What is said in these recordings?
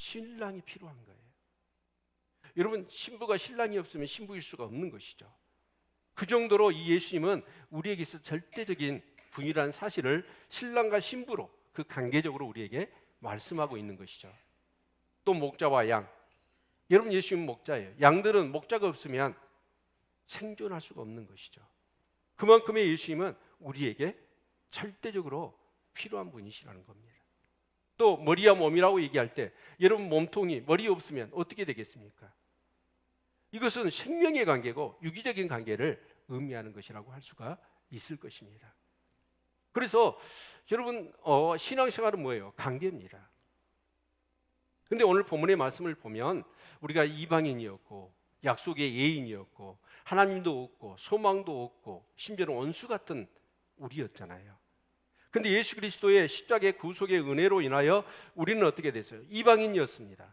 신랑이 필요한 거예요. 여러분, 신부가 신랑이 없으면 신부일 수가 없는 것이죠. 그 정도로 이 예수님은 우리에게서 절대적인 분이라는 사실을 신랑과 신부로 그 관계적으로 우리에게 말씀하고 있는 것이죠. 또 목자와 양, 여러분 예수님은 목자예요. 양들은 목자가 없으면 생존할 수가 없는 것이죠. 그만큼의 예수님은 우리에게 절대적으로 필요한 분이시라는 겁니다. 또 머리와 몸이라고 얘기할 때 여러분 몸통이 머리 없으면 어떻게 되겠습니까? 이것은 생명의 관계고 유기적인 관계를 의미하는 것이라고 할 수가 있을 것입니다. 그래서 여러분 신앙생활은 뭐예요? 관계입니다. 근데 오늘 본문의 말씀을 보면 우리가 이방인이었고 약속의 예인이었고 하나님도 없고 소망도 없고 심지어는 원수 같은 우리였잖아요. 근데 예수 그리스도의 십자가의 구속의 은혜로 인하여 우리는 어떻게 됐어요? 이방인이었습니다.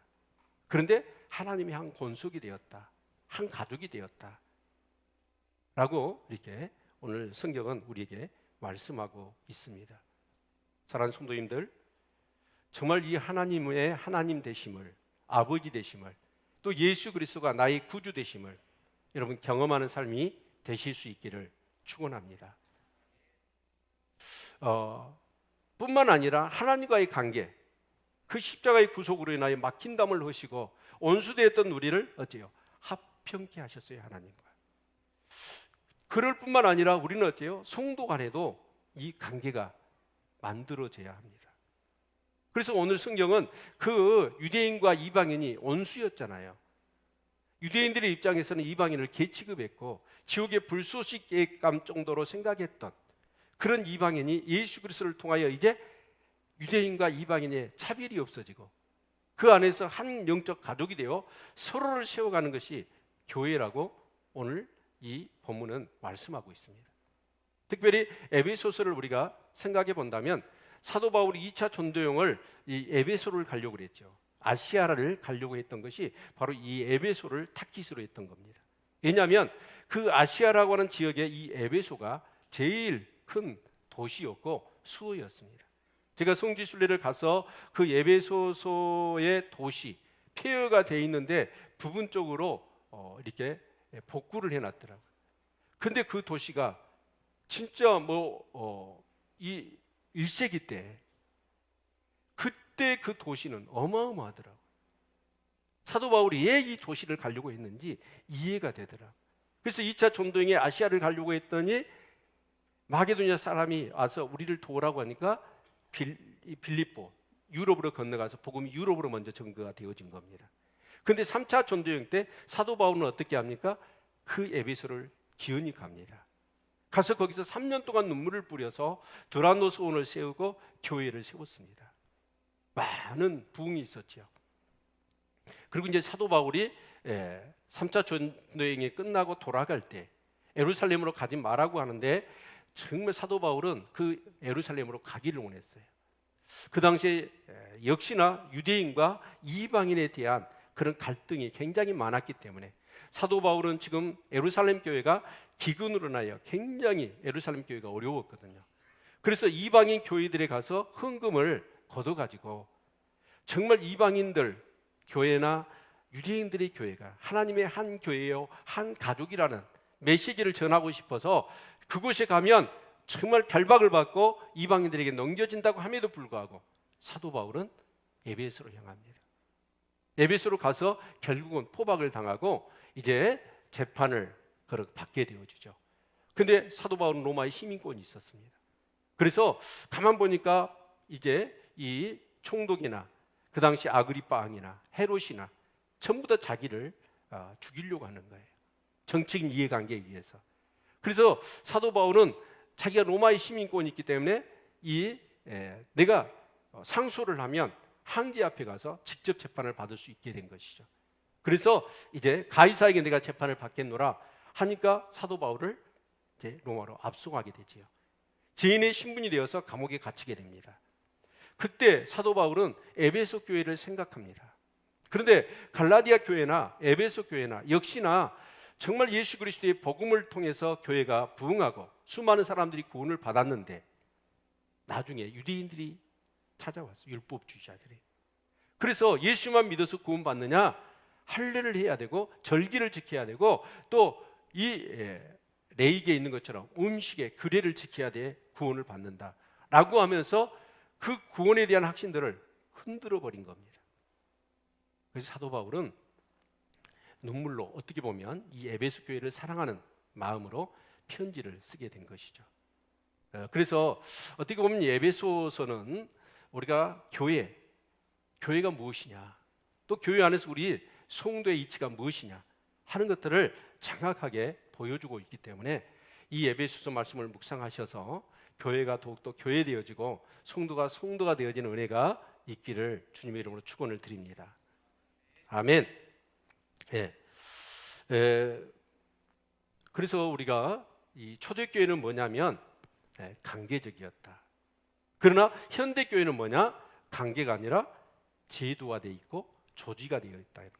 그런데 하나님의 한 권속이 되었다, 한 가족이 되었다 라고 이렇게 오늘 성경은 우리에게 말씀하고 있습니다. 사랑하는 성도님들, 정말 이 하나님의 하나님 되심을, 아버지 되심을, 또 예수 그리스도가 나의 구주 되심을 여러분 경험하는 삶이 되실 수 있기를 축원합니다. 뿐만 아니라 하나님과의 관계, 그 십자가의 구속으로 인하여 막힌 담을 허시고 원수되었던 우리를 어째요? 합평케 하셨어요. 하나님과. 그럴 뿐만 아니라 우리는 어때요? 성도 간에도 이 관계가 만들어져야 합니다. 그래서 오늘 성경은 그 유대인과 이방인이 원수였잖아요. 유대인들의 입장에서는 이방인을 개취급했고 지옥의 불쏘시개감 정도로 생각했던 그런 이방인이 예수 그리스도를 통하여 이제 유대인과 이방인의 차별이 없어지고 그 안에서 한 영적 가족이 되어 서로를 세워가는 것이 교회라고 오늘 이 본문은 말씀하고 있습니다. 특별히 에베소서를 우리가 생각해 본다면 사도 바울이 2차 전도여행을 이 에베소를 가려고 그랬죠. 아시아를 가려고 했던 것이 바로 이 에베소를 타깃으로 했던 겁니다. 왜냐하면 그 아시아라고 하는 지역의 이 에베소가 제일 큰 도시였고 수도였습니다. 제가 성지순례를 가서 그 에베소서의 도시 폐허가 돼 있는데 부분적으로 이렇게 복구를 해놨더라고요. 근데 그 도시가 진짜 이 1세기 때 그때 그 도시는 어마어마하더라고요. 사도 바울이 왜 이 도시를 가려고 했는지 이해가 되더라고요. 그래서 2차 전도여행에 아시아를 가려고 했더니 마게도냐 사람이 와서 우리를 도우라고 하니까 빌립보 유럽으로 건너가서 복음이 유럽으로 먼저 전거가 되어진 겁니다. 그런데 3차 전도여행 때 사도 바울은 어떻게 합니까? 그 에베소를 기원히 갑니다. 가서 거기서 3년 동안 눈물을 뿌려서 두란노 소원을 세우고 교회를 세웠습니다. 많은 부흥이 있었죠. 그리고 이제 사도 바울이 3차 전도여행이 끝나고 돌아갈 때 예루살렘으로 가지 말라고 하는데 정말 사도 바울은 그 예루살렘으로 가기를 원했어요. 그 당시에 역시나 유대인과 이방인에 대한 그런 갈등이 굉장히 많았기 때문에 사도 바울은 지금 예루살렘 교회가 기근으로 인하여 굉장히 예루살렘 교회가 어려웠거든요. 그래서 이방인 교회들에 가서 헌금을 걷어가지고 정말 이방인들 교회나 유대인들의 교회가 하나님의 한 교회요 한 가족이라는 메시지를 전하고 싶어서 그곳에 가면 정말 결박을 받고 이방인들에게 넘겨진다고 함에도 불구하고 사도 바울은 에베소로 향합니다. 에베소로 가서 결국은 포박을 당하고 이제 재판을 받게 되어지죠. 근데 사도 바울은 로마의 시민권이 있었습니다. 그래서 가만 보니까 이제 이 총독이나 그 당시 아그리파 왕이나 헤롯이나 전부 다 자기를 죽이려고 하는 거예요. 정치적인 이해관계에 의해서. 그래서 사도 바울은 자기가 로마의 시민권이 있기 때문에 내가 상소를 하면 황제 앞에 가서 직접 재판을 받을 수 있게 된 것이죠. 그래서 이제 가이사에게 내가 재판을 받겠노라 하니까 사도 바울을 이제 로마로 압송하게 되지요. 죄인의 신분이 되어서 감옥에 갇히게 됩니다. 그때 사도 바울은 에베소 교회를 생각합니다. 그런데 갈라디아 교회나 에베소 교회나 역시나 정말 예수 그리스도의 복음을 통해서 교회가 부흥하고 수많은 사람들이 구원을 받았는데 나중에 유대인들이 찾아왔어요. 율법주의자들이. 그래서 예수만 믿어서 구원받느냐? 할례를 해야 되고 절기를 지켜야 되고 또 이 레이기에 있는 것처럼 음식의 규례를 지켜야 돼 구원을 받는다라고 하면서 그 구원에 대한 확신들을 흔들어 버린 겁니다. 그래서 사도 바울은 눈물로 어떻게 보면 이 에베소 교회를 사랑하는 마음으로 편지를 쓰게 된 것이죠. 그래서 어떻게 보면 이 에베소서는 우리가 교회가 무엇이냐, 또 교회 안에서 우리 성도의 이치가 무엇이냐 하는 것들을 정확하게 보여주고 있기 때문에 이 에베소서 말씀을 묵상하셔서 교회가 더욱더 교회되어지고 성도가 되어지는 은혜가 있기를 주님의 이름으로 축원을 드립니다. 아멘. 그래서 우리가 이 초대교회는 뭐냐면 관계적이었다. 그러나 현대교회는 뭐냐? 관계가 아니라 제도화되어 있고 조직화 되어 있다 이런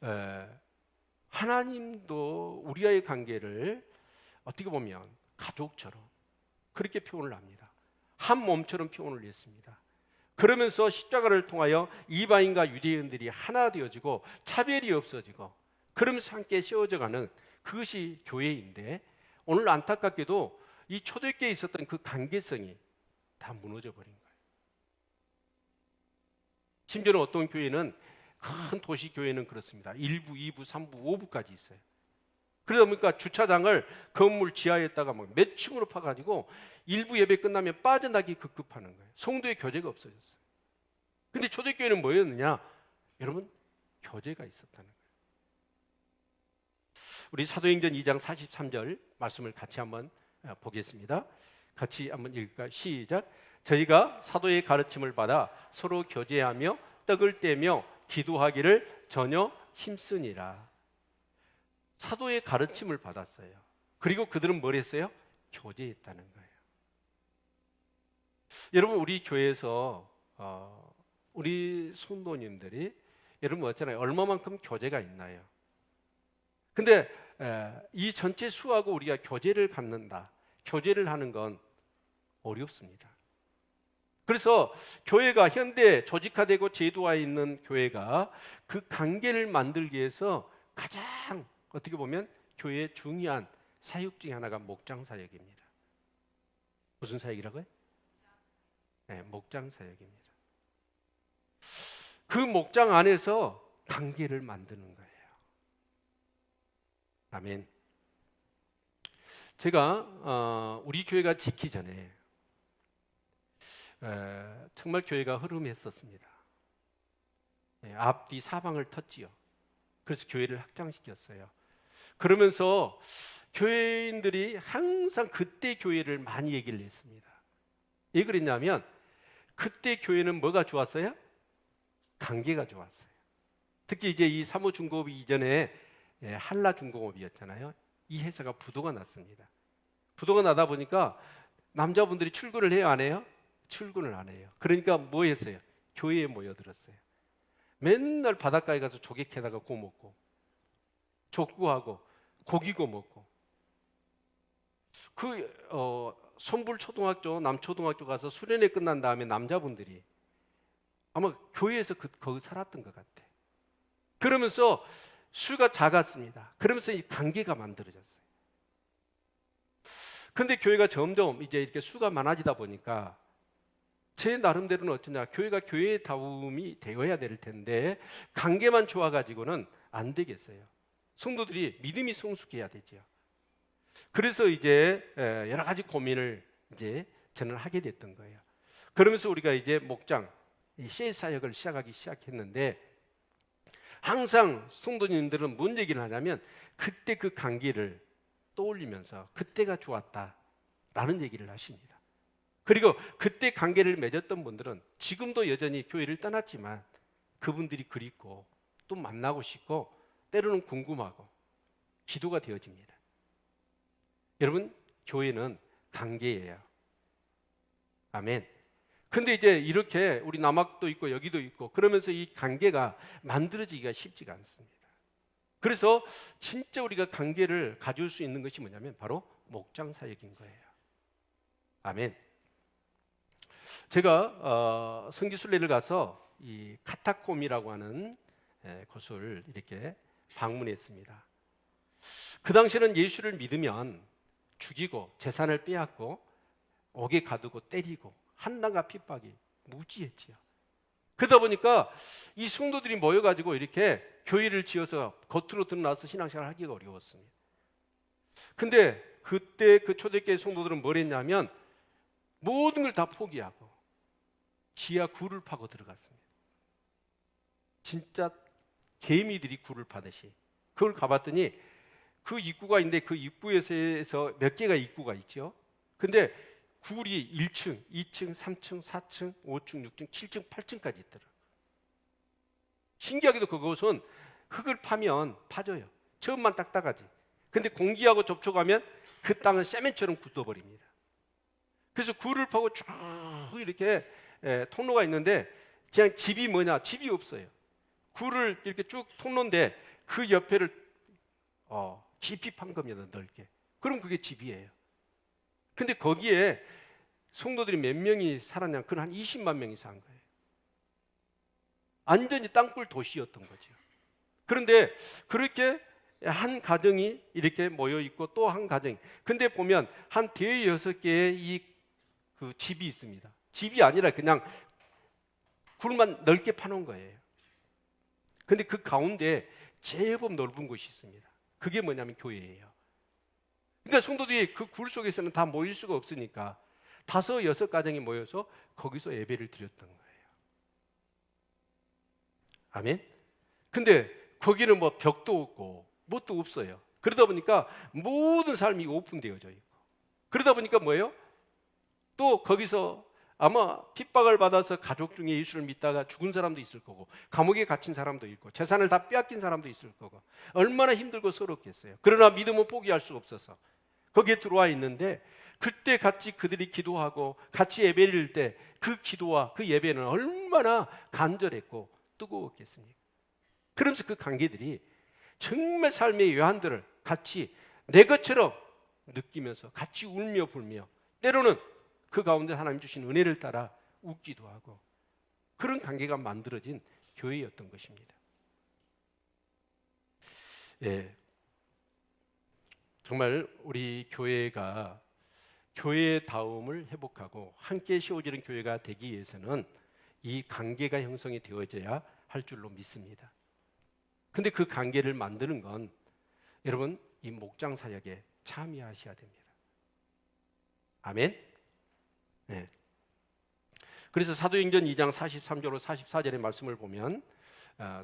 거예요. 하나님도 우리와의 관계를 어떻게 보면 가족처럼 그렇게 표현을 합니다. 한 몸처럼 표현을 했습니다. 그러면서 십자가를 통하여 이방인과 유대인들이 하나 되어지고 차별이 없어지고 그러면서 함께 세워져가는 그것이 교회인데 오늘 안타깝게도 이 초대교회에 있었던 그 관계성이 다 무너져 버린 거예요. 심지어는 어떤 교회는 큰 도시 교회는 그렇습니다. 1부, 2부, 3부, 5부까지 있어요. 그러다 보니까 주차장을 건물 지하에다가 몇 층으로 파가지고 일부 예배 끝나면 빠져나기 급급하는 거예요. 성도의 교제가 없어졌어요. 근데 초대교회는 뭐였느냐? 여러분, 교제가 있었다는 거예요. 우리 사도행전 2장 43절 말씀을 같이 한번 보겠습니다. 같이 한번 읽을까요? 시작. 저희가 사도의 가르침을 받아 서로 교제하며 떡을 떼며 기도하기를 전혀 힘쓰니라. 사도의 가르침을 받았어요. 그리고 그들은 뭘 했어요? 교제했다는 거예요. 여러분, 우리 교회에서 우리 성도님들이 여러분 어쩌나요? 얼마만큼 교제가 있나요? 근데 이 전체 수하고 우리가 교제를 갖는다, 교제를 하는 건 어렵습니다. 그래서 교회가 현대 조직화되고 제도화에 있는 교회가 그 관계를 만들기 위해서 가장 어떻게 보면 교회의 중요한 사역 중에 하나가 목장 사역입니다. 무슨 사역이라고요? 네, 목장 사역입니다. 그 목장 안에서 관계를 만드는 거예요. 아멘. 제가 우리 교회가 짓기 전에 정말 교회가 흐름했었습니다. 앞뒤 사방을 텄지요. 그래서 교회를 확장시켰어요. 그러면서 교회인들이 항상 그때 교회를 많이 얘기를 했습니다. 왜 그랬냐면 그때 교회는 뭐가 좋았어요? 관계가 좋았어요. 특히 이제 이 사무중공업이 이전에 한라중공업이었잖아요. 이 회사가 부도가 났습니다. 부도가 나다 보니까 남자분들이 출근을 해요, 안 해요? 출근을 안 해요. 그러니까 뭐 했어요? 교회에 모여들었어요. 맨날 바닷가에 가서 조개 캐다가 구워 먹고 족구하고 고기 구워 먹고 손불초등학교, 남초등학교 가서 수련회 끝난 다음에 남자분들이 아마 교회에서 거기 살았던 것 같아. 그러면서 수가 작았습니다. 그러면서 이 관계가 만들어졌어요. 근데 교회가 점점 이제 이렇게 수가 많아지다 보니까 제 나름대로는 어쩌냐, 교회가 교회의 다움이 되어야 될 텐데 관계만 좋아가지고는 안 되겠어요. 성도들이 믿음이 성숙해야 되죠. 그래서 이제 여러 가지 고민을 이제 저는 하게 됐던 거예요. 그러면서 우리가 이제 목장 셀 사역을 시작했는데 항상 성도님들은 뭔 얘기를 하냐면 그때 그 관계를 떠올리면서 그때가 좋았다라는 얘기를 하십니다. 그리고 그때 관계를 맺었던 분들은 지금도 여전히 교회를 떠났지만 그분들이 그립고 또 만나고 싶고 때로는 궁금하고 기도가 되어집니다. 여러분, 교회는 관계예요. 아멘. 근데 이제 이렇게 우리 남학도 있고 여기도 있고 그러면서 이 관계가 만들어지기가 쉽지가 않습니다. 그래서 진짜 우리가 관계를 가질 수 있는 것이 뭐냐면 바로 목장 사역인 거예요. 아멘. 제가 성지순례를 가서 이 카타콤이라고 하는 곳을 이렇게 방문했습니다. 그 당시에는 예수를 믿으면 죽이고 재산을 빼앗고 옥에 가두고 때리고 한나가 핍박이 무지했지요. 그러다 보니까 이 성도들이 모여가지고 이렇게 교회를 지어서 겉으로 드러나서 신앙생활을 하기가 어려웠습니다. 근데 그때 그 초대교회 성도들은 뭘 했냐면 모든 걸 다 포기하고 지하 굴을 파고 들어갔습니다. 진짜 개미들이 굴을 파듯이. 그걸 가봤더니 그 입구가 있는데 그 입구에서 몇 개가 입구가 있죠. 근데 굴이 1층, 2층, 3층, 4층, 5층, 6층, 7층, 8층까지 있더라. 신기하게도 그것은 흙을 파면 파져요. 처음만 딱딱하지. 근데 공기하고 접촉하면 그 땅은 세면처럼 굳어버립니다. 그래서 굴을 파고 쭉 이렇게 통로가 있는데 그냥 집이 뭐냐? 집이 없어요. 굴을 이렇게 쭉 통로인데 그 옆에를 깊이 판 겁니다. 넓게. 그럼 그게 집이에요. 근데 거기에 성도들이 몇 명이 살았냐? 그건 한 20만 명이 산 거예요. 완전히 땅굴 도시였던 거죠. 그런데 그렇게 한 가정이 이렇게 모여 있고 또 한 가정. 근데 보면 한 대여섯 개의 그 집이 있습니다. 집이 아니라 그냥 굴만 넓게 파놓은 거예요. 근데 그 가운데 제법 넓은 곳이 있습니다. 그게 뭐냐면 교회예요. 그러니까 성도들이 그 굴 속에서는 다 모일 수가 없으니까 5, 6 가정이 모여서 거기서 예배를 드렸던 거예요. 아멘. 근데 거기는 뭐 벽도 없고 뭣도 없어요. 그러다 보니까 모든 삶이 오픈되어져 있고, 그러다 보니까 뭐예요? 또 거기서 아마 핍박을 받아서 가족 중에 예수를 믿다가 죽은 사람도 있을 거고, 감옥에 갇힌 사람도 있고, 재산을 다 빼앗긴 사람도 있을 거고, 얼마나 힘들고 서럽겠어요. 그러나 믿음은 포기할 수 없어서 거기에 들어와 있는데, 그때 같이 그들이 기도하고 같이 예배를 드릴 때 그 기도와 그 예배는 얼마나 간절했고 뜨거웠겠습니까? 그러면서 그 관계들이 정말 삶의 요한들을 같이 내 것처럼 느끼면서 같이 울며 불며, 때로는 그 가운데 하나님 주신 은혜를 따라 웃기도 하고, 그런 관계가 만들어진 교회였던 것입니다. 예, 정말 우리 교회가 교회의 다움을 회복하고 함께 세워지는 교회가 되기 위해서는 이 관계가 형성이 되어져야 할 줄로 믿습니다. 근데 그 관계를 만드는 건 여러분 이 목장 사역에 참여하셔야 됩니다. 아멘. 네. 그래서 사도행전 2장 43절로 44절의 말씀을 보면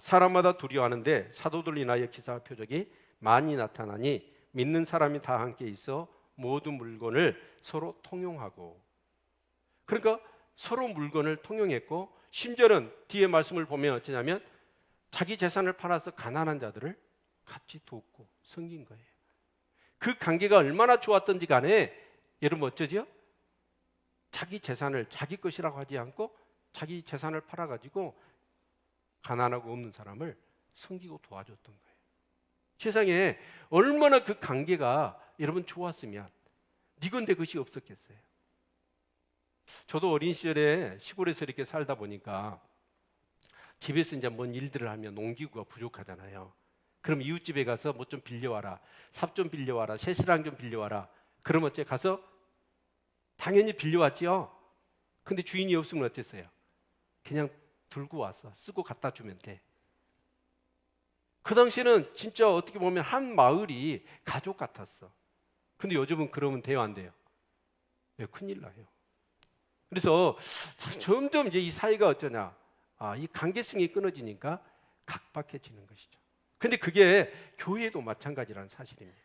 사람마다 두려워하는데 사도들 인하여 기사와 표적이 많이 나타나니 믿는 사람이 다 함께 있어 모든 물건을 서로 통용하고, 그러니까 서로 물건을 통용했고, 심지어는 뒤에 말씀을 보면 어쩌냐면 자기 재산을 팔아서 가난한 자들을 같이 돕고 섬긴 거예요. 그 관계가 얼마나 좋았던지 간에 여러분 어쩌죠? 자기 재산을 자기 것이라고 하지 않고 자기 재산을 팔아가지고 가난하고 없는 사람을 섬기고 도와줬던 거예요. 세상에 얼마나 그 관계가 여러분 좋았으면 니건데 그것이 없었겠어요. 저도 어린 시절에 시골에서 이렇게 살다 보니까 집에서 이제 뭔 일들을 하면 농기구가 부족하잖아요. 그럼 이웃집에 가서 뭐 좀 빌려와라, 삽 좀 빌려와라, 새시랑 좀 빌려와라. 그럼 어째 가서 당연히 빌려왔지요. 근데 주인이 없으면 어땠어요? 그냥 들고 와서 쓰고 갖다 주면 돼. 그 당시에는 진짜 어떻게 보면 한 마을이 가족 같았어. 근데 요즘은 그러면 돼요, 안 돼요? 네, 큰일 나요. 그래서 점점 이제 이 사이가 어쩌냐, 이 관계성이 끊어지니까 각박해지는 것이죠. 근데 그게 교회도 마찬가지라는 사실입니다.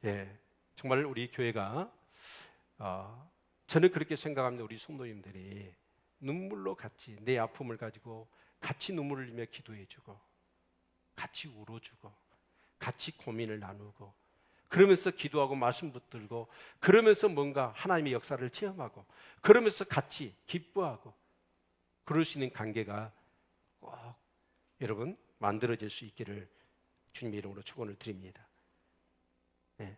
예, 정말 우리 교회가 저는 그렇게 생각합니다. 우리 성도님들이 눈물로 같이 내 아픔을 가지고 같이 눈물을 흘리며 기도해주고 같이 울어주고 같이 고민을 나누고, 그러면서 기도하고 말씀 붙들고, 그러면서 뭔가 하나님의 역사를 체험하고, 그러면서 같이 기뻐하고, 그럴 수 있는 관계가 꼭 여러분 만들어질 수 있기를 주님의 이름으로 축원을 드립니다. 네.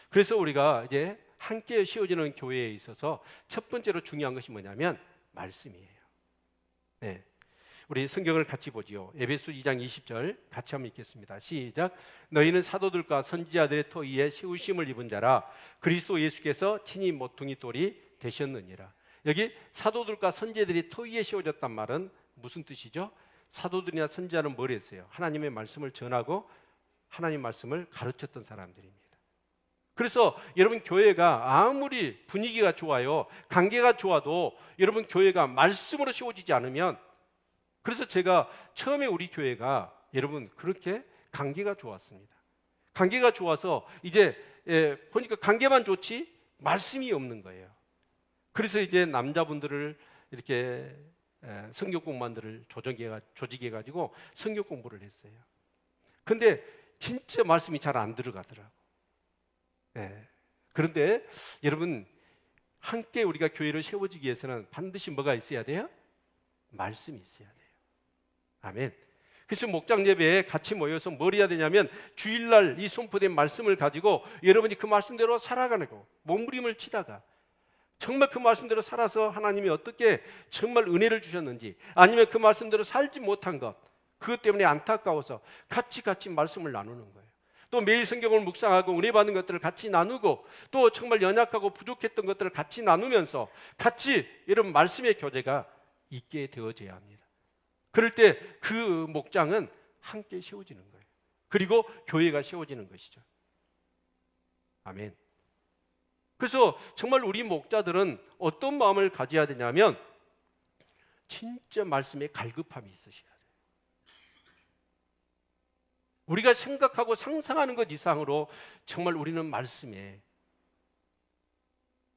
그래서 우리가 이제 함께 세워지는 교회에 있어서 첫 번째로 중요한 것이 뭐냐면 말씀이에요. 네. 우리 성경을 같이 보지요. 에베소 2장 20절 같이 한번 읽겠습니다. 시작. 너희는 사도들과 선지자들의 터위에 세우심을 입은 자라 그리스도 예수께서 친히 모퉁이 돌이 되셨느니라. 여기 사도들과 선지자들이 터위에 세워졌단 말은 무슨 뜻이죠? 사도들이나 선지자는 뭘 했어요? 하나님의 말씀을 전하고 하나님 말씀을 가르쳤던 사람들입니다. 그래서 여러분 교회가 아무리 분위기가 좋아요, 관계가 좋아도 여러분 교회가 말씀으로 세워지지 않으면, 그래서 제가 처음에 우리 교회가 여러분 그렇게 관계가 좋았습니다. 관계가 좋아서 이제 보니까 관계만 좋지 말씀이 없는 거예요. 그래서 이제 남자분들을 이렇게 성경 공부만들을 조직해 가지고 성경 공부를 했어요. 근데 진짜 말씀이 잘 안 들어가더라고. 그런데 여러분 함께 우리가 교회를 세워지기 위해서는 반드시 뭐가 있어야 돼요? 말씀이 있어야 돼요. 아멘. 그래서 목장 예배에 같이 모여서 뭘 해야 되냐면 주일날 이 선포된 말씀을 가지고 여러분이 그 말씀대로 살아가는 거, 몸부림을 치다가 정말 그 말씀대로 살아서 하나님이 어떻게 정말 은혜를 주셨는지, 아니면 그 말씀대로 살지 못한 것, 그것 때문에 안타까워서 같이 말씀을 나누는 거예요. 또 매일 성경을 묵상하고 은혜 받는 것들을 같이 나누고, 또 정말 연약하고 부족했던 것들을 같이 나누면서 같이 이런 말씀의 교제가 있게 되어져야 합니다. 그럴 때 그 목장은 함께 세워지는 거예요. 그리고 교회가 세워지는 것이죠. 아멘. 그래서 정말 우리 목자들은 어떤 마음을 가져야 되냐면 진짜 말씀에 갈급함이 있으셔야 돼요. 우리가 생각하고 상상하는 것 이상으로 정말 우리는 말씀에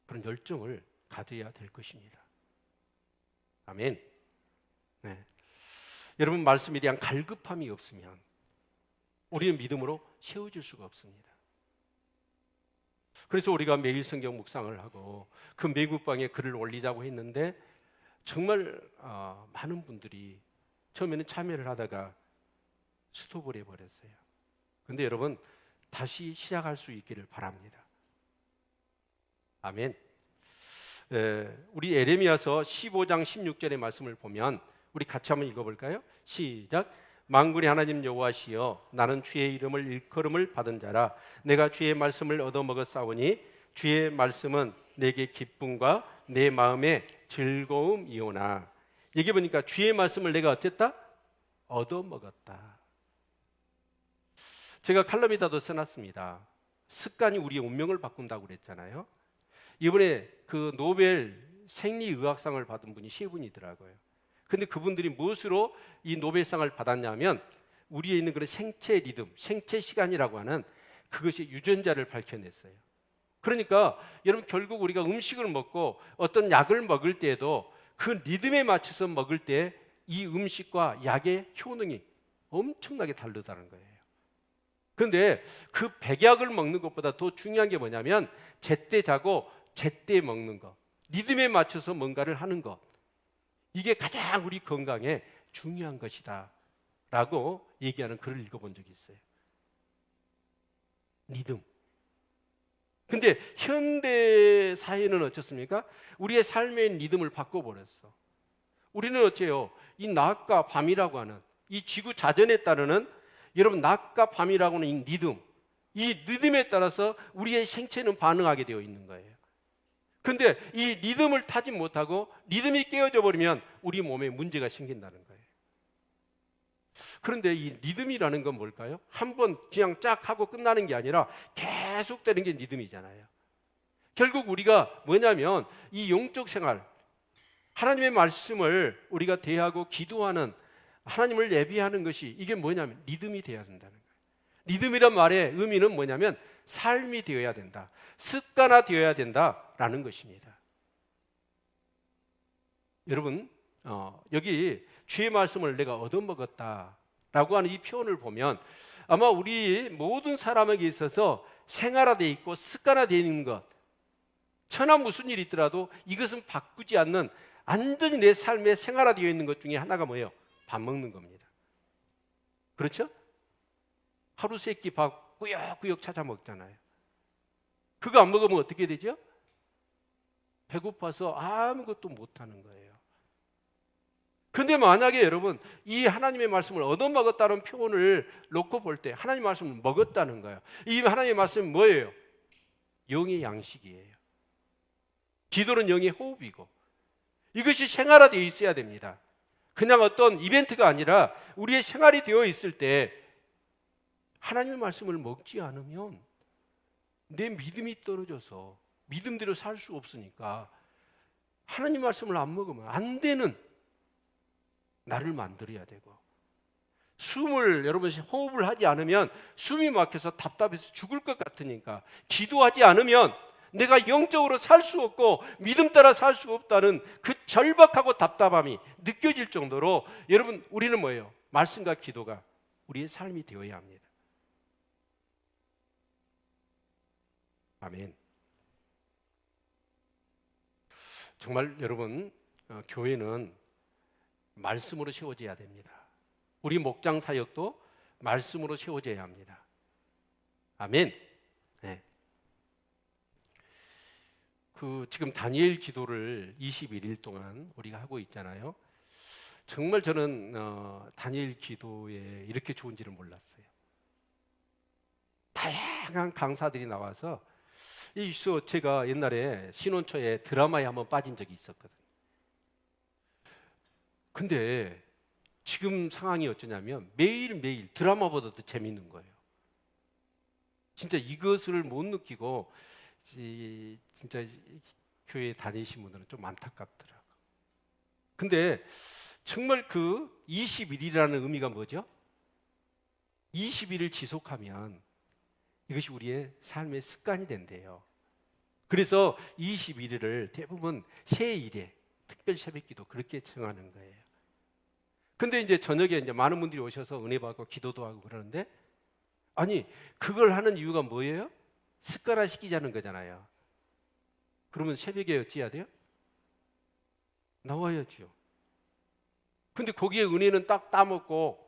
그런 열정을 가져야 될 것입니다. 아멘. 네. 여러분 말씀에 대한 갈급함이 없으면 우리는 믿음으로 세워질 수가 없습니다. 그래서 우리가 매일 성경 묵상을 하고 그 매국방에 글을 올리자고 했는데 정말 많은 분들이 처음에는 참여를 하다가 스톱을 해버렸어요. 그런데 여러분 다시 시작할 수 있기를 바랍니다. 아멘. 우리 에레미야서 15장 16절의 말씀을 보면 우리 같이 한번 읽어볼까요? 시작. 만군의 하나님 여호와시여, 나는 주의 이름을 일컬음을 받은 자라. 내가 주의 말씀을 얻어먹었사오니 주의 말씀은 내게 기쁨과 내 마음의 즐거움이오나. 여기 보니까 주의 말씀을 내가 어쨌다? 얻어먹었다. 제가 칼럼에다도 써놨습니다. 습관이 우리의 운명을 바꾼다고 그랬잖아요. 이번에 그 노벨 생리의학상을 받은 분이 3분이더라고요. 근데 그분들이 무엇으로 이 노벨상을 받았냐면 우리에 있는 그런 생체 리듬, 생체 시간이라고 하는 그것이 유전자를 밝혀냈어요. 그러니까 여러분 결국 우리가 음식을 먹고 어떤 약을 먹을 때에도 그 리듬에 맞춰서 먹을 때 이 음식과 약의 효능이 엄청나게 다르다는 거예요. 그런데 그 백약을 먹는 것보다 더 중요한 게 뭐냐면 제때 자고 제때 먹는 것, 리듬에 맞춰서 뭔가를 하는 것, 이게 가장 우리 건강에 중요한 것이다 라고 얘기하는 글을 읽어본 적이 있어요. 리듬. 근데 현대 사회는 어떻습니까? 우리의 삶의 리듬을 바꿔버렸어. 우리는 어째요? 이 낮과 밤이라고 하는 이 지구 자전에 따르는 여러분 낮과 밤이라고 하는 이 리듬에 따라서 우리의 생체는 반응하게 되어 있는 거예요. 근데 이 리듬을 타지 못하고 리듬이 깨어져 버리면 우리 몸에 문제가 생긴다는 거예요. 그런데 이 리듬이라는 건 뭘까요? 한번 그냥 쫙 하고 끝나는 게 아니라 계속되는 게 리듬이잖아요. 결국 우리가 뭐냐면 이 영적 생활, 하나님의 말씀을 우리가 대하고 기도하는, 하나님을 예비하는 것이 이게 뭐냐면 리듬이 되어야 된다는 거예요. 리듬이란 말의 의미는 뭐냐면 삶이 되어야 된다, 습관화 되어야 된다라는 것입니다. 여러분 여기 주의 말씀을 내가 얻어먹었다라고 하는 이 표현을 보면 아마 우리 모든 사람에게 있어서 생활화되어 있고 습관화되어 있는 것, 천하 무슨 일이 있더라도 이것은 바꾸지 않는 완전히 내 삶에 생활화되어 있는 것 중에 하나가 뭐예요? 밥 먹는 겁니다. 그렇죠? 하루 세끼 밥 꾸역꾸역 찾아 먹잖아요. 그거 안 먹으면 어떻게 되죠? 배고파서 아무것도 못하는 거예요. 근데 만약에 여러분 이 하나님의 말씀을 얻어먹었다는 표현을 놓고 볼 때 하나님의 말씀을 먹었다는 거예요. 이 하나님의 말씀은 뭐예요? 영의 양식이에요. 기도는 영의 호흡이고 이것이 생활화되어 있어야 됩니다. 그냥 어떤 이벤트가 아니라 우리의 생활이 되어 있을 때 하나님의 말씀을 먹지 않으면 내 믿음이 떨어져서 믿음대로 살 수 없으니까 하나님 말씀을 안 먹으면 안 되는 나를 만들어야 되고 숨을 여러분 호흡을 하지 않으면 숨이 막혀서 답답해서 죽을 것 같으니까 기도하지 않으면 내가 영적으로 살 수 없고 믿음 따라 살 수 없다는 그 절박하고 답답함이 느껴질 정도로 여러분 우리는 뭐예요? 말씀과 기도가 우리의 삶이 되어야 합니다. 아멘. 정말 여러분 교회는 말씀으로 세워져야 됩니다. 우리 목장 사역도 말씀으로 세워져야 합니다. 아멘. 네. 지금 다니엘 기도를 21일 동안 우리가 하고 있잖아요. 정말 저는 다니엘 기도에 이렇게 좋은지를 몰랐어요. 다양한 강사들이 나와서 제가 옛날에 신혼초에 드라마에 한번 빠진 적이 있었거든요. 근데 지금 상황이 어쩌냐면 매일매일 드라마보다도 재밌는 거예요. 진짜 이것을 못 느끼고 진짜 교회 다니신 분들은 좀 안타깝더라고요. 근데 정말 그 21일이라는 의미가 뭐죠? 21일 지속하면 이것이 우리의 삶의 습관이 된대요. 그래서 21일을 대부분 새해일에 특별 새벽기도 그렇게 정하는 거예요. 근데 이제 저녁에 이제 많은 분들이 오셔서 은혜 받고 기도도 하고 그러는데 아니 그걸 하는 이유가 뭐예요? 습관화 시키자는 거잖아요. 그러면 새벽에 어찌해야 돼요? 나와야죠. 근데 거기에 은혜는 딱 따먹고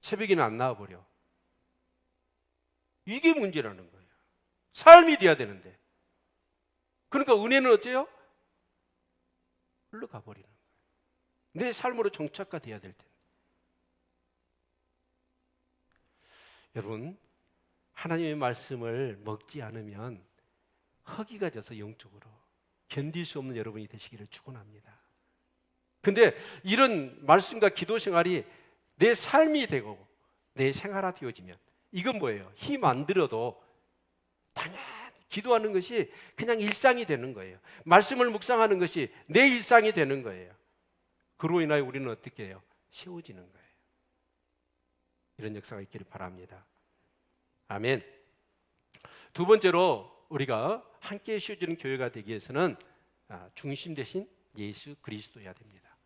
새벽에는 안 나와버려. 이게 문제라는 거예요. 삶이 돼야 되는데. 그러니까 은혜는 어째요? 흘러가 버리는 거예요. 내 삶으로 정착화돼야 될 텐데. 여러분 하나님의 말씀을 먹지 않으면 허기가 져서 영적으로 견딜 수 없는 여러분이 되시기를 축원합니다. 근데 이런 말씀과 기도 생활이 내 삶이 되고 내 생활화 되어지면 이건 뭐예요? 힘 안 들어도 당연히 기도하는 것이 그냥 일상이 되는 거예요. 말씀을 묵상하는 것이 내 일상이 되는 거예요. 그로 인하여 우리는 어떻게 해요? 세워지는 거예요. 이런 역사가 있기를 바랍니다. 아멘. 두 번째로 우리가 함께 쉬어지는 교회가 되기 위해서는 중심 대신 예수 그리스도여야 됩니다.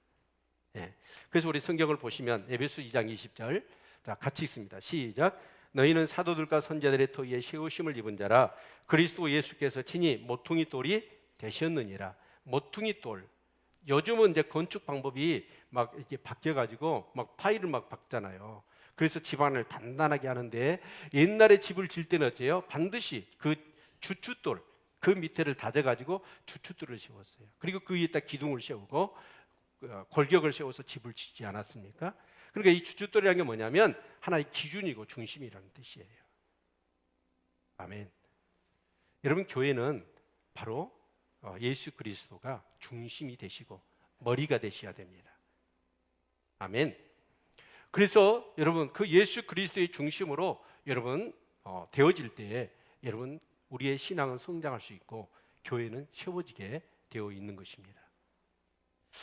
예. 그래서 우리 성경을 보시면 에베소 2장 20절 자 같이 읽습니다. 시작. 너희는 사도들과 선지자들의 터위에 세우심을 입은 자라 그리스도 예수께서 친히 모퉁이 돌이 되셨느니라. 모퉁이 돌. 요즘은 이제 건축 방법이 막 이렇게 바뀌어가지고 막 파일을 막 박잖아요. 그래서 집안을 단단하게 하는데 옛날에 집을 질 때는 어째요? 반드시 그 주춧돌 그 밑에를 다져가지고 주춧돌을 세웠어요. 그리고 그 위에다 기둥을 세우고 골격을 세워서 집을 짓지 않았습니까? 그러니까 이 주춧돌이라는 게 뭐냐면 하나의 기준이고 중심이라는 뜻이에요. 아멘. 여러분 교회는 바로 예수 그리스도가 중심이 되시고 머리가 되셔야 됩니다. 아멘. 그래서 여러분 그 예수 그리스도의 중심으로 여러분 되어질 때에 여러분 우리의 신앙은 성장할 수 있고 교회는 세워지게 되어 있는 것입니다.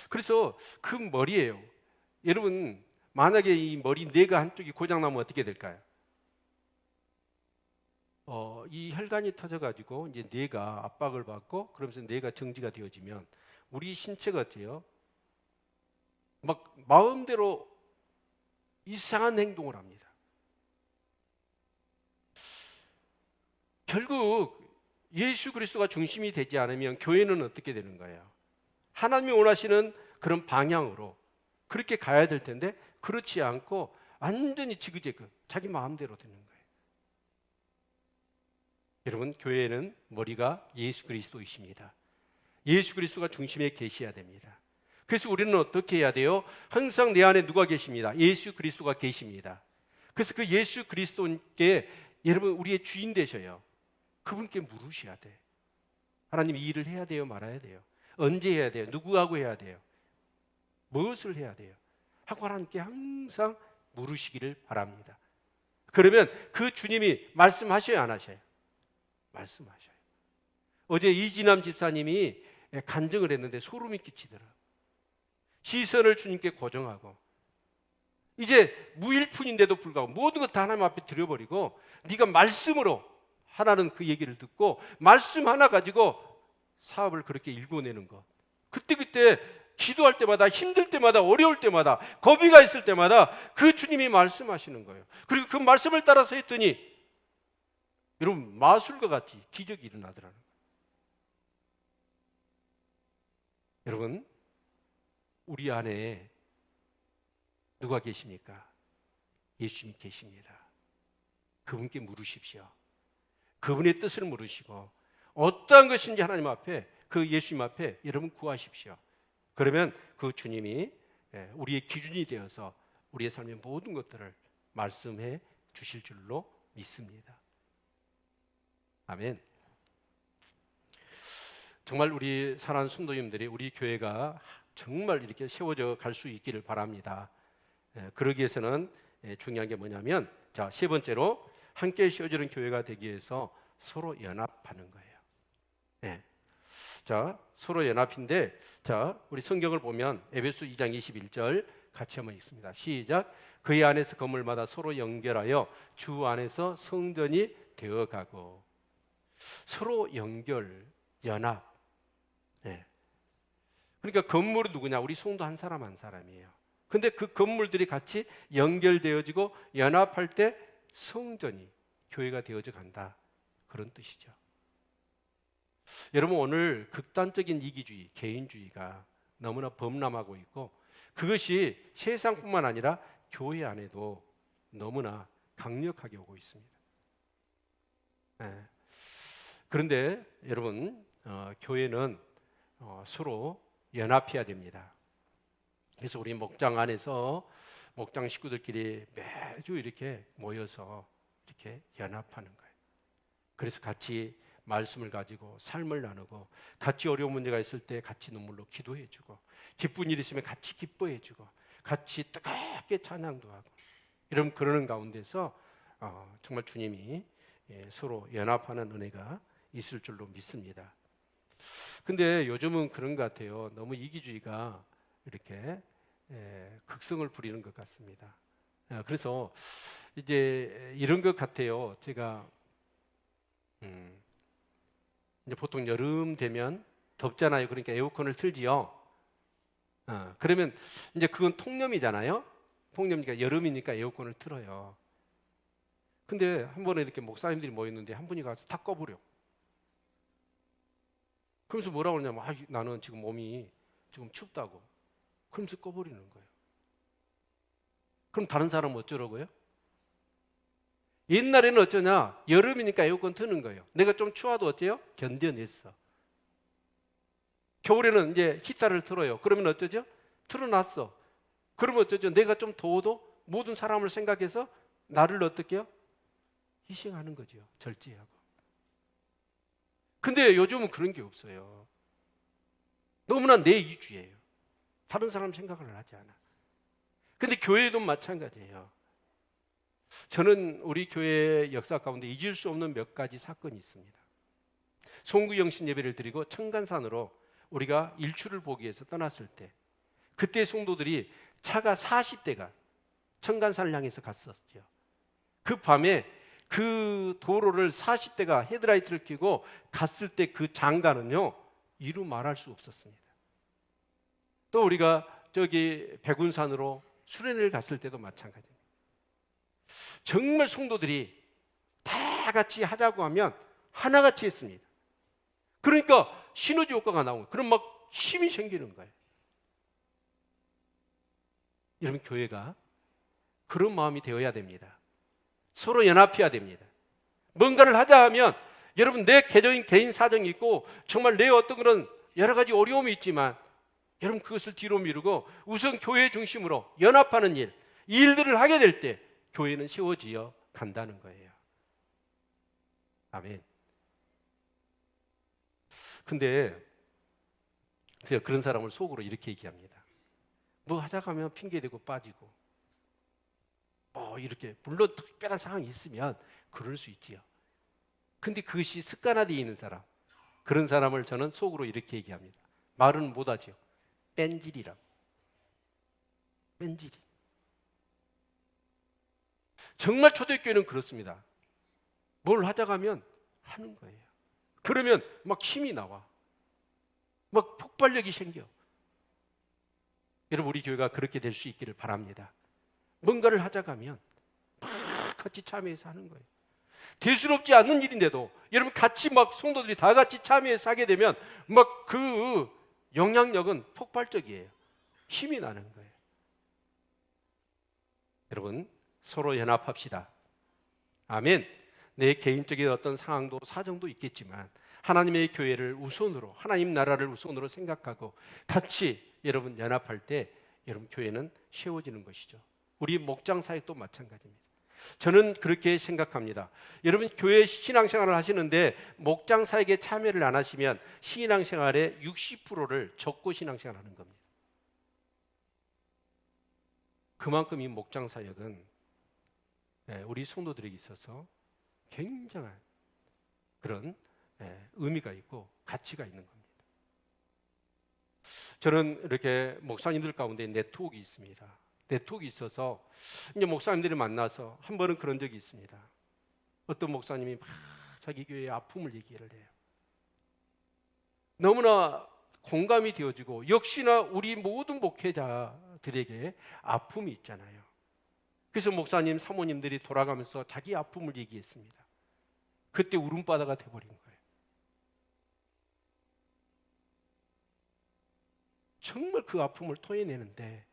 그래서 그 머리예요. 여러분 만약에 이 머리 뇌가 한쪽이 고장나면 어떻게 될까요? 이 혈관이 터져가지고 이제 뇌가 압박을 받고 그러면서 뇌가 정지가 되어지면 우리 신체가 어때요? 막 마음대로 이상한 행동을 합니다. 결국 예수 그리스도가 중심이 되지 않으면 교회는 어떻게 되는 거예요? 하나님이 원하시는 그런 방향으로 그렇게 가야 될 텐데 그렇지 않고 완전히 지그재그 자기 마음대로 되는 거예요. 여러분, 교회는 머리가 예수 그리스도이십니다. 예수 그리스도가 중심에 계셔야 됩니다. 그래서 우리는 어떻게 해야 돼요? 항상 내 안에 누가 계십니다? 예수 그리스도가 계십니다. 그래서 그 예수 그리스도께 여러분 우리의 주인 되셔요. 그분께 물으셔야 돼. 하나님, 이 일을 해야 돼요? 말아야 돼요? 언제 해야 돼요? 누구하고 해야 돼요? 무엇을 해야 돼요? 하고 하나님께 항상 물으시기를 바랍니다. 그러면 그 주님이 말씀하셔요, 안 하셔요? 말씀하셔요. 어제 이진남 집사님이 간증을 했는데 소름이 끼치더라고요. 시선을 주님께 고정하고 이제 무일푼인데도 불구하고 모든 것 다 하나님 앞에 드려버리고 네가 말씀으로 하나는 그 얘기를 듣고 말씀 하나 가지고 사업을 그렇게 일궈내는 것. 그때 기도할 때마다 힘들 때마다 어려울 때마다 고비가 있을 때마다 그 주님이 말씀하시는 거예요. 그리고 그 말씀을 따라서 했더니 여러분 마술과 같이 기적이 일어나더라는 거예요. 여러분, 우리 안에 누가 계십니까? 예수님이 계십니다. 그분께 물으십시오. 그분의 뜻을 물으시고 어떠한 것인지 하나님 앞에, 그 예수님 앞에 여러분 구하십시오. 그러면 그 주님이 우리의 기준이 되어서 우리의 삶의 모든 것들을 말씀해 주실 줄로 믿습니다. 아멘. 정말 우리 사랑하는 성도님들이 우리 교회가 정말 이렇게 세워져 갈 수 있기를 바랍니다. 그러기 위해서는 중요한 게 뭐냐면, 자, 세 번째로 함께 세워지는 교회가 되기 위해서 서로 연합하는 거예요. 자, 서로 연합인데, 자, 우리 성경을 보면 에베소 2장 21절 같이 한번 읽습니다. 시작. 그의 안에서 건물마다 서로 연결하여 주 안에서 성전이 되어가고. 서로 연결, 연합. 그러니까 건물은 누구냐? 우리 성도 한 사람 한 사람이에요. 근데 그 건물들이 같이 연결되어지고 연합할 때 성전이, 교회가 되어져 간다, 그런 뜻이죠. 여러분, 오늘 극단적인 이기주의, 개인주의가 너무나 범람하고 있고 그것이 세상뿐만 아니라 교회 안에도 너무나 강력하게 오고 있습니다. 그런데 여러분, 교회는 서로 연합해야 됩니다. 그래서 우리 목장 안에서 목장 식구들끼리 매주 이렇게 모여서 이렇게 연합하는 거예요. 그래서 같이 말씀을 가지고 삶을 나누고, 같이 어려운 문제가 있을 때 같이 눈물로 기도해주고, 기쁜 일 있으면 같이 기뻐해주고, 같이 뜨겁게 찬양도 하고, 이런 그러는 가운데서 정말 주님이 서로 연합하는 은혜가 있을 줄로 믿습니다. 근데 요즘은 그런 것 같아요. 너무 이기주의가 이렇게 극성을 부리는 것 같습니다. 그래서 이제 이런 것 같아요. 제가 이제 보통 여름 되면 덥잖아요. 그러니까 에어컨을 틀지요. 그러면 이제 그건 통념이잖아요. 통념이니까 여름이니까 에어컨을 틀어요. 근데 한 번에 이렇게 목사님들이 모였는데 한 분이 가서 다 꺼버려. 그러면서 뭐라고 그러냐면, 나는 지금 몸이 지금 춥다고. 그러면서 꺼버리는 거예요. 그럼 다른 사람은 어쩌라고요? 옛날에는 어쩌냐? 여름이니까 에어컨 트는 거예요. 내가 좀 추워도 어째요? 견뎌냈어. 겨울에는 이제 히터를 틀어요. 그러면 어쩌죠? 틀어놨어. 그러면 어쩌죠? 내가 좀 더워도 모든 사람을 생각해서 나를 어떻게 해요? 희생하는 거죠. 절제하고. 근데 요즘은 그런 게 없어요. 너무나 내 이주예요. 다른 사람 생각을 하지 않아. 근데 교회도 마찬가지예요. 저는 우리 교회 역사 가운데 잊을 수 없는 몇 가지 사건이 있습니다. 송구영신 예배를 드리고 청간산으로 우리가 일출을 보기 위해서 떠났을 때, 그때 성도들이 차가 40대가 청간산을 향해서 갔었죠. 그 밤에 그 도로를 40대가 헤드라이트를 켜고 갔을 때 그 장가는요, 이루 말할 수 없었습니다. 또 우리가 저기 백운산으로 수련회를 갔을 때도 마찬가지입니다. 정말 성도들이 다 같이 하자고 하면 하나같이 했습니다. 그러니까 시너지 효과가 나오고, 그럼 막 힘이 생기는 거예요. 여러분, 교회가 그런 마음이 되어야 됩니다. 서로 연합해야 됩니다. 뭔가를 하자 하면 여러분, 내 개인 사정이 있고 정말 내 어떤 그런 여러 가지 어려움이 있지만 여러분, 그것을 뒤로 미루고 우선 교회 중심으로 연합하는 일, 이 일들을 하게 될 때 교회는 세워지어 간다는 거예요. 아멘. 근데 제가 그런 사람을 속으로 이렇게 얘기합니다. 뭐 하자고 하면 핑계대고 빠지고, 이렇게 물론 특별한 상황이 있으면 그럴 수 있지요. 근데 그것이 습관화되어 있는 사람, 그런 사람을 저는 속으로 이렇게 얘기합니다. 말은 못하지요. 뺀질이라고. 뺀질이. 정말 초대교회는 그렇습니다. 뭘 하자고 하면 하는 거예요. 그러면 막 힘이 나와. 막 폭발력이 생겨. 여러분, 우리 교회가 그렇게 될 수 있기를 바랍니다. 뭔가를 하자고 하면 막 같이 참여해서 하는 거예요. 대수롭지 않는 일인데도 여러분 같이 막 성도들이 다 같이 참여해서 하게 되면 막 그 영향력은 폭발적이에요. 힘이 나는 거예요. 여러분, 서로 연합합시다. 아멘. 내 개인적인 어떤 상황도 사정도 있겠지만 하나님의 교회를 우선으로, 하나님 나라를 우선으로 생각하고 같이 여러분 연합할 때 여러분 교회는 세워지는 것이죠. 우리 목장 사역도 마찬가지입니다. 저는 그렇게 생각합니다. 여러분, 교회 신앙생활을 하시는데 목장 사역에 참여를 안 하시면 신앙생활의 60%를 접고 신앙생활을 하는 겁니다. 그만큼 이 목장 사역은 우리 성도들에게 있어서 굉장한 그런 의미가 있고 가치가 있는 겁니다. 저는 이렇게 목사님들 가운데 네트워크가 있습니다. 네트워크가 있어서 이제 목사님들이 만나서 한 번은 그런 적이 있습니다. 어떤 목사님이 막 자기 교회의 아픔을 얘기를 해요. 너무나 공감이 되어지고, 역시나 우리 모든 목회자들에게 아픔이 있잖아요. 그래서 목사님, 사모님들이 돌아가면서 자기 아픔을 얘기했습니다. 그때 울음바다가 돼버린 거예요. 정말 그 아픔을 토해내는데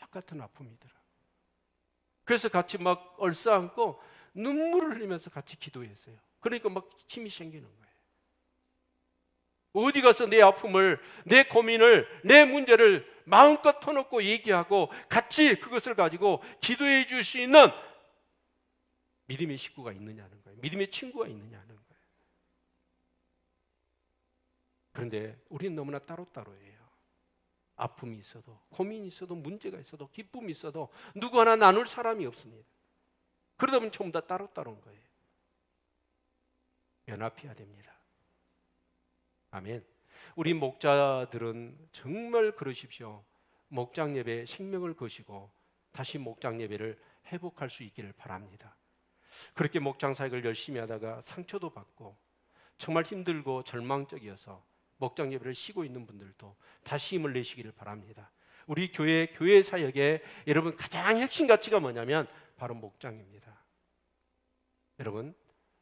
똑같은 아픔이더라. 그래서 같이 막 얼싸안고 눈물을 흘리면서 같이 기도했어요. 그러니까 막 힘이 생기는 거예요. 어디 가서 내 아픔을, 내 고민을, 내 문제를 마음껏 터놓고 얘기하고 같이 그것을 가지고 기도해 줄 수 있는 믿음의 식구가 있느냐는 거예요. 믿음의 친구가 있느냐는 거예요. 그런데 우리는 너무나 따로따로예요. 아픔이 있어도, 고민이 있어도, 문제가 있어도, 기쁨이 있어도 누구 하나 나눌 사람이 없습니다. 그러다 보면 전부 다 따로따로인 거예요. 연합해야 됩니다. 아멘. 우리 목자들은 정말 그러십시오. 목장 예배에 생명을 거시고 다시 목장 예배를 회복할 수 있기를 바랍니다. 그렇게 목장 사역을 열심히 하다가 상처도 받고 정말 힘들고 절망적이어서 목장 예배를 쉬고 있는 분들도 다시 힘을 내시기를 바랍니다. 우리 교회 사역의 여러분 가장 핵심 가치가 뭐냐면 바로 목장입니다. 여러분,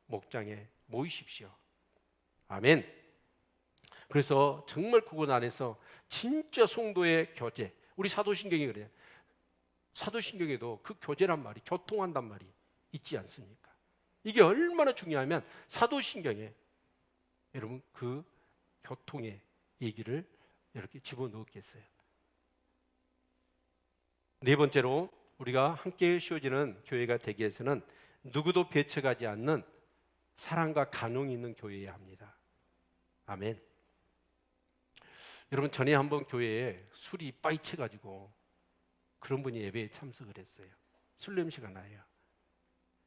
목장에 모이십시오. 아멘. 그래서 정말 그곳 안에서 진짜 성도의 교제, 우리 사도신경이 그래요. 사도신경에도 그 교제란 말이, 교통한단 말이 있지 않습니까? 이게 얼마나 중요하면 사도신경에 여러분 그 교통의 얘기를 이렇게 집어넣었겠어요. 네 번째로 우리가 함께 쉬어지는 교회가 되기 위해서는 누구도 배척하지 않는 사랑과 간용이 있는 교회여야 합니다. 아멘. 여러분, 전에 한번 교회에 술이 빠이쳐가지고 그런 분이 예배에 참석을 했어요. 술 냄새가 나요.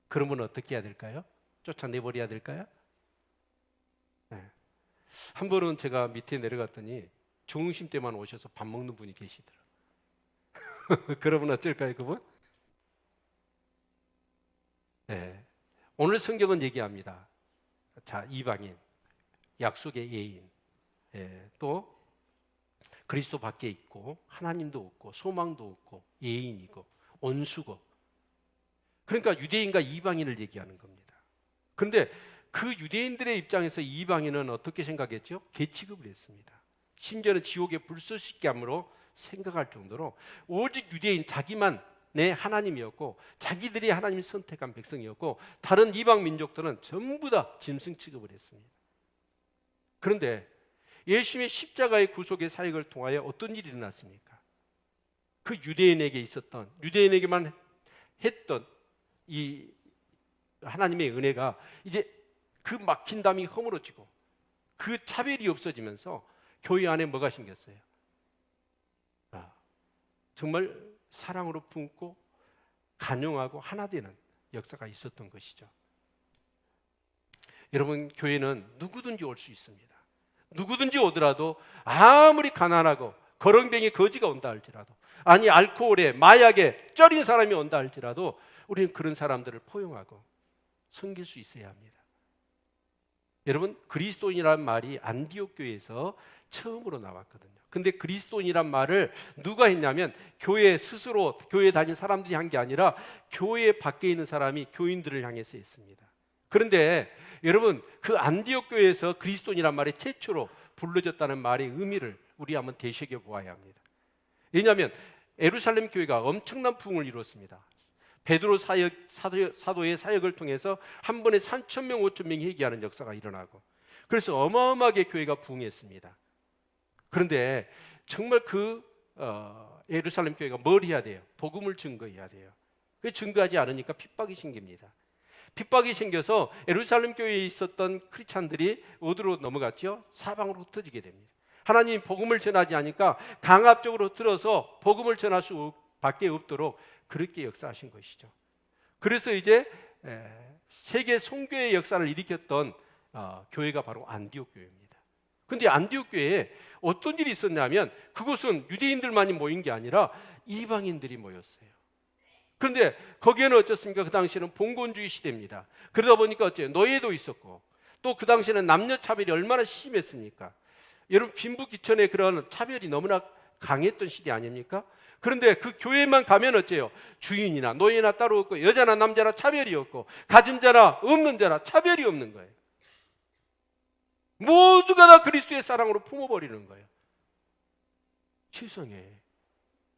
그런 분은 어떻게 해야 될까요? 쫓아내버려야 될까요? 네. 한 번은 제가 밑에 내려갔더니 점심 때만 오셔서 밥 먹는 분이 계시더라고요. 그러면 어쩔까요, 그분? 네. 오늘 성경은 얘기합니다. 자, 이방인, 약속의 예인, 또 그리스도 밖에 있고 하나님도 없고 소망도 없고 예인이고 온수고, 그러니까 유대인과 이방인을 얘기하는 겁니다. 그런데 그 유대인들의 입장에서 이방인은 어떻게 생각했죠? 계취급을 했습니다. 심지어는 지옥에 불 쏠 수 있게 함으로 생각할 정도로 오직 유대인 자기만 내 하나님이었고 자기들이 하나님이 선택한 백성이었고 다른 이방 민족들은 전부 다 짐승 취급을 했습니다. 그런데 예수님의 십자가의 구속의 사역을 통하여 어떤 일이 일어났습니까? 그 유대인에게 있었던, 유대인에게만 했던 이 하나님의 은혜가 이제 그 막힌 담이 허물어지고 그 차별이 없어지면서 교회 안에 뭐가 생겼어요? 정말 사랑으로 품고 간용하고 하나 되는 역사가 있었던 것이죠. 여러분, 교회는 누구든지 올 수 있습니다. 누구든지 오더라도 아무리 가난하고 거렁뱅이 거지가 온다 할지라도, 아니 알코올에 마약에 쩔인 사람이 온다 할지라도 우리는 그런 사람들을 포용하고 섬길 수 있어야 합니다. 여러분, 그리스도인이라는 말이 안디옥 교회에서 처음으로 나왔거든요. 근데 그리스도인이란 말을 누가 했냐면 교회 스스로, 교회 다닌 사람들이 한 게 아니라 교회 밖에 있는 사람이 교인들을 향해서 했습니다. 그런데 여러분, 그 안디옥 교회에서 그리스도인이란 말이 최초로 불러졌다는 말의 의미를 우리 한번 되새겨 보아야 합니다. 왜냐하면 예루살렘 교회가 엄청난 부흥을 이루었습니다. 베드로 사도의 사역을 통해서 한 번에 3,000명, 5,000명이 회개하는 역사가 일어나고, 그래서 어마어마하게 교회가 부흥했습니다. 그런데 정말 예루살렘 교회가 뭘 해야 돼요? 복음을 증거해야 돼요. 그 증거하지 않으니까 핍박이 생깁니다. 핍박이 생겨서 예루살렘 교회에 있었던 크리스찬들이 어디로 넘어갔죠? 사방으로 흩어지게 됩니다. 하나님 복음을 전하지 않으니까 강압적으로 들어서 복음을 전할 수밖에 없도록 그렇게 역사하신 것이죠. 그래서 이제 세계 선교의 역사를 일으켰던 교회가 바로 안디옥 교회입니다. 그런데 안디옥 교회에 어떤 일이 있었냐면 그곳은 유대인들만이 모인 게 아니라 이방인들이 모였어요. 그런데 거기에는 어쩌습니까? 그 당시에는 봉건주의 시대입니다. 그러다 보니까 어째요? 노예도 있었고, 또 그 당시에는 남녀 차별이 얼마나 심했습니까? 여러분, 빈부귀천의 그런 차별이 너무나 강했던 시대 아닙니까? 그런데 그 교회만 가면 어째요? 주인이나 노예나 따로 없고, 여자나 남자나 차별이 없고, 가진 자나 없는 자나 차별이 없는 거예요. 모두가 다 그리스도의 사랑으로 품어버리는 거예요. 세상에.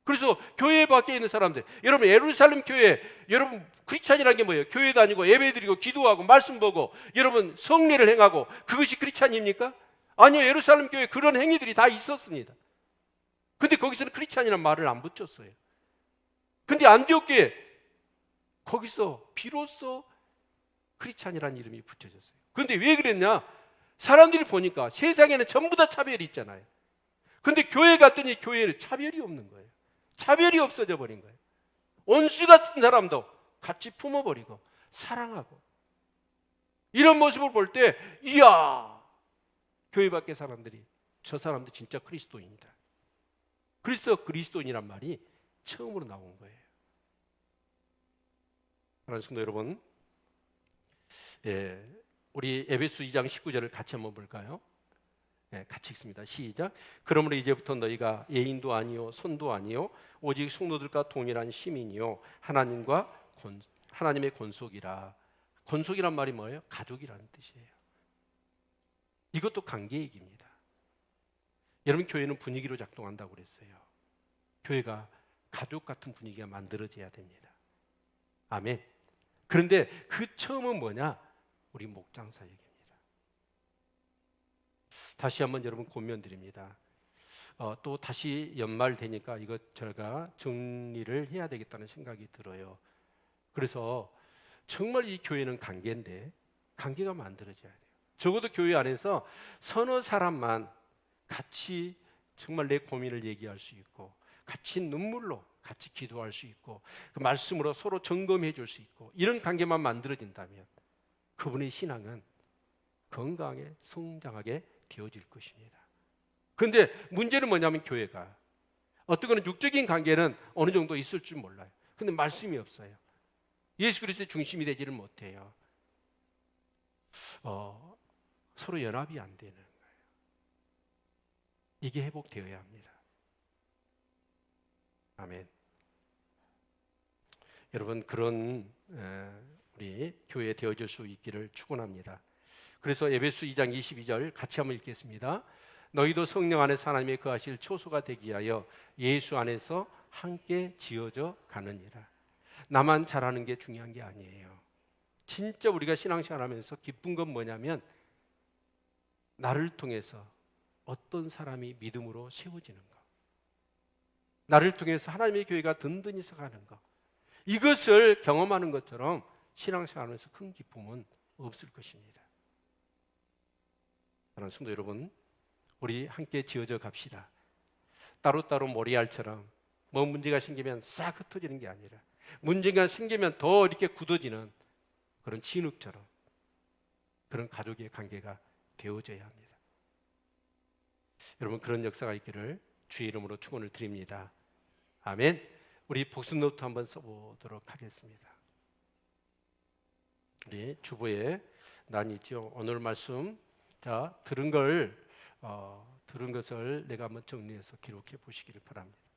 그래서 교회 밖에 있는 사람들, 여러분 예루살렘 교회, 여러분 크리스찬이라는 게 뭐예요? 교회 다니고 예배드리고 기도하고 말씀 보고 여러분 성례를 행하고, 그것이 크리스찬입니까? 아니요, 예루살렘 교회 그런 행위들이 다 있었습니다. 근데 거기서는 크리스찬이라는 말을 안 붙였어요. 근데 안디옥 교회, 거기서 비로소 크리스찬이라는 이름이 붙여졌어요. 근데 왜 그랬냐? 사람들이 보니까 세상에는 전부 다 차별이 있잖아요. 근데 교회 갔더니 교회에 차별이 없는 거예요. 차별이 없어져 버린 거예요. 원수 같은 사람도 같이 품어버리고 사랑하고, 이런 모습을 볼 때 이야, 교회 밖의 사람들이 저 사람도 진짜 그리스도인이다. 그래서 그리스도인이란 말이 처음으로 나온 거예요. 사랑하는 성도 여러분, 우리 에베소 2장 19절을 같이 한번 볼까요? 같이 읽습니다. 시작. 그러므로 이제부터 너희가 예인도 아니요 손도 아니요 오직 성도들과 동일한 시민이요 하나님의 권속이라. 권속이란 말이 뭐예요? 가족이라는 뜻이에요. 이것도 관계 얘기입니다. 여러분, 교회는 분위기로 작동한다고 그랬어요. 교회가 가족 같은 분위기가 만들어져야 됩니다. 아멘. 그런데 그 처음은 뭐냐? 우리 목장 사역입니다. 다시 한번 여러분 권면드립니다. 또 다시 연말 되니까 이것 제가 정리를 해야 되겠다는 생각이 들어요. 그래서 정말 이 교회는 관계인데 관계가 만들어져야 돼요. 적어도 교회 안에서 서너 사람만 같이 정말 내 고민을 얘기할 수 있고, 같이 눈물로 같이 기도할 수 있고, 그 말씀으로 서로 점검해 줄 수 있고, 이런 관계만 만들어진다면 그분의 신앙은 건강하게 성장하게 되어질 것입니다. 그런데 문제는 뭐냐면 교회가 어떤 거는 육적인 관계는 어느 정도 있을 줄 몰라요. 근데 말씀이 없어요. 예수 그리스도의 중심이 되지를 못해요. 서로 연합이 안 되는 거예요. 이게 회복되어야 합니다. 아멘. 여러분, 그런 우리 교회 되어질 수 있기를 축원합니다. 그래서 에베소 2장 22절 같이 한번 읽겠습니다. 너희도 성령 안에서 하나님의 거하실 초소가 되기 위하여 예수 안에서 함께 지어져 가느니라. 나만 잘하는 게 중요한 게 아니에요. 진짜 우리가 신앙생활 하면서 기쁜 건 뭐냐면 나를 통해서 어떤 사람이 믿음으로 세워지는 것, 나를 통해서 하나님의 교회가 든든히 서가는 것, 이것을 경험하는 것처럼 신앙생활하면서 큰 기쁨은 없을 것입니다. 사랑하는 성도 여러분, 우리 함께 지어져 갑시다. 따로따로 모리알처럼 뭐 문제가 생기면 싹 흩어지는 게 아니라 문제가 생기면 더 이렇게 굳어지는 그런 진흙처럼 그런 가족의 관계가 되어져야 합니다. 여러분, 그런 역사가 있기를 주의 이름으로 축원을 드립니다. 아멘. 우리 복습노트 한번 써보도록 하겠습니다. 우리 주보에 나뉘죠. 오늘 말씀 들은 것을 내가 한번 정리해서 기록해 보시기를 바랍니다.